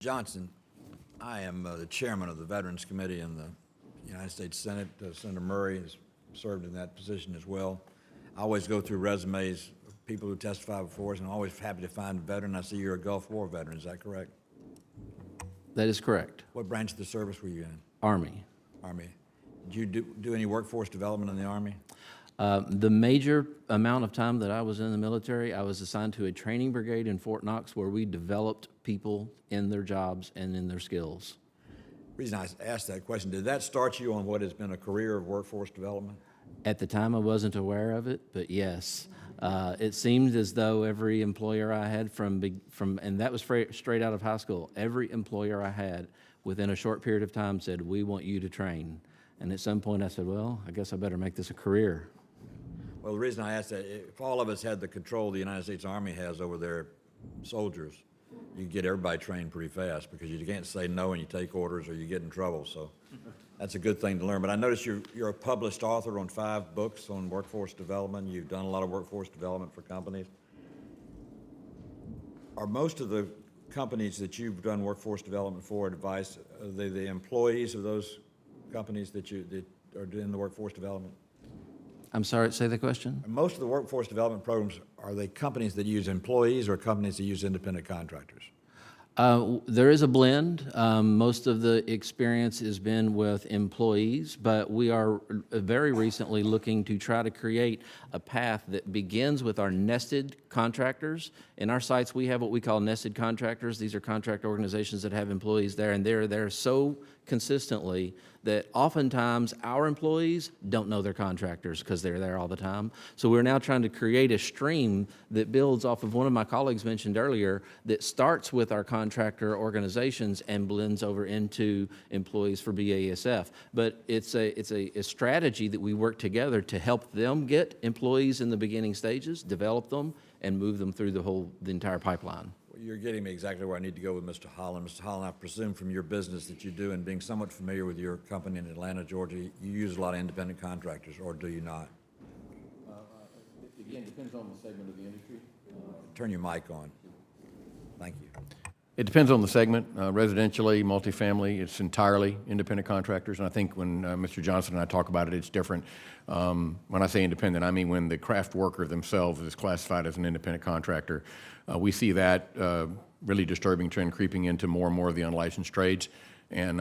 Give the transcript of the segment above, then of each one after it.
Johnson, I am the chairman of the Veterans Committee in the United States Senate. Senator Murray has served in that position as well. I always go through resumes of people who testify before us, and I'm always happy to find a veteran. I see you're a Gulf War veteran. Is that correct? That is correct. What branch of the service were you in? Army. Army. Did you do any workforce development in the Army? The major amount of time that I was in the military, I was assigned to a training brigade in Fort Knox where we developed people in their jobs and in their skills. The reason I asked that question, did that start you on what has been a career of workforce development? At the time, I wasn't aware of it, but yes. It seemed as though every employer I had and that was straight out of high school, every employer I had within a short period of time said, "We want you to train." And at some point I said, well, I guess I better make this a career. Well, the reason I asked that, if all of us had the control the United States Army has over their soldiers, you get everybody trained pretty fast because you can't say no and you take orders or you get in trouble. So that's a good thing to learn. But I noticed you're a published author on 5 books on workforce development. You've done a lot of workforce development for companies. Are most of the companies that you've done workforce development for advice, are they the employees of those companies that are doing the workforce development? I'm sorry, say the question? Most of the workforce development programs, are they companies that use employees or companies that use independent contractors? There is a blend. Most of the experience has been with employees, but we are very recently looking to try to create a path that begins with our nested contractors. In our sites, we have what we call nested contractors. These are contract organizations that have employees there, and they're there so consistently that oftentimes our employees don't know they're contractors because they're there all the time. So we're now trying to create a stream that builds off of one of my colleagues mentioned earlier that starts with our contractor organizations and blends over into employees for BASF. But it's a strategy that we work together to help them get employees in the beginning stages, develop them, and move them through the entire pipeline. You're getting me exactly where I need to go with Mr. Holland. Mr. Holland, I presume from your business that you do and being somewhat familiar with your company in Atlanta, Georgia, you use a lot of independent contractors, or do you not? Again, depends on the segment of the industry. Turn your mic on. Thank you. It depends on the segment. Residentially, multifamily, it's entirely independent contractors. And I think when Mr. Johnson and I talk about it, it's different. When I say independent, I mean when the craft worker themselves is classified as an independent contractor. We see that really disturbing trend creeping into more and more of the unlicensed trades. And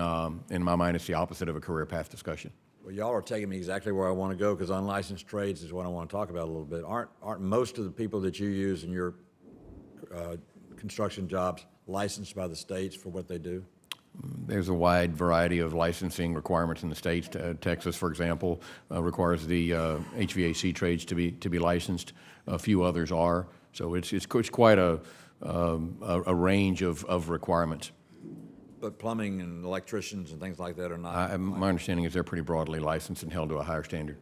in my mind, it's the opposite of a career path discussion. Well, y'all are taking me exactly where I want to go because unlicensed trades is what I want to talk about a little bit. Aren't most of the people that you use in your construction jobs licensed by the states for what they do? There's a wide variety of licensing requirements in the states. Texas, for example, requires the HVAC trades to be licensed. A few others are. So it's quite a range of requirements. But plumbing and electricians and things like that are not? My understanding is they're pretty broadly licensed and held to a higher standard.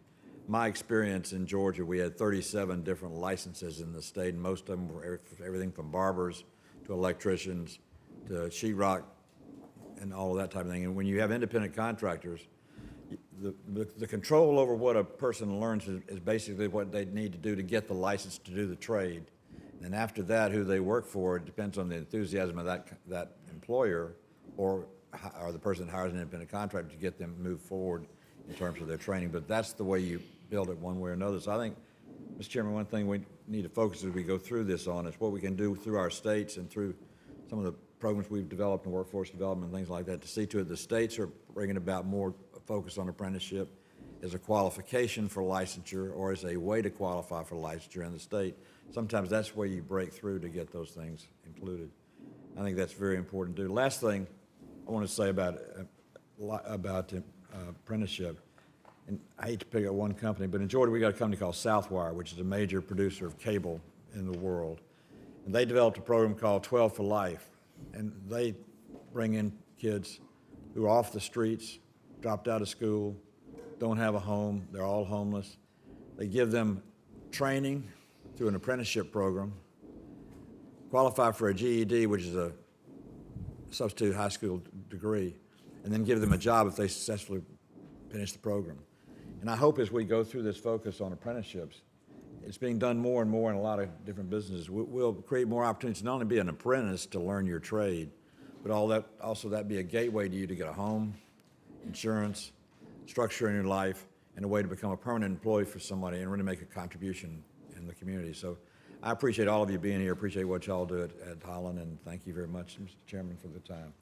My experience in Georgia, we had 37 different licenses in the state, and most of them were everything from barbers to electricians to sheetrock and all of that type of thing. And when you have independent contractors, the control over what a person learns is basically what they need to do to get the license to do the trade. And after that, who they work for, it depends on the enthusiasm of that employer or the person that hires an independent contractor to get them moved forward in terms of their training. But that's the way you build it one way or another. So I think, Mr. Chairman, one thing we need to focus as we go through this on is what we can do through our states and through some of the programs we've developed in workforce development and things like that to see to it the states are bringing about more focus on apprenticeship as a qualification for licensure or as a way to qualify for licensure in the state. Sometimes that's where you break through to get those things included. I think that's very important to do. Last thing I want to say about apprenticeship, and I hate to pick up one company, but in Georgia we got a company called Southwire, which is a major producer of cable in the world. And they developed a program called 12 for Life. And they bring in kids who are off the streets, dropped out of school, don't have a home, they're all homeless. They give them training through an apprenticeship program, qualify for a GED, which is a substitute high school degree, and then give them a job if they successfully finish the program. And I hope as we go through this focus on apprenticeships, it's being done more and more in a lot of different businesses. We'll create more opportunities to not only be an apprentice to learn your trade, but also that be a gateway to you to get a home, insurance, structure in your life, and a way to become a permanent employee for somebody and really make a contribution in the community. So I appreciate all of you being here, appreciate what y'all do at Holland, and thank you very much, Mr. Chairman, for the time.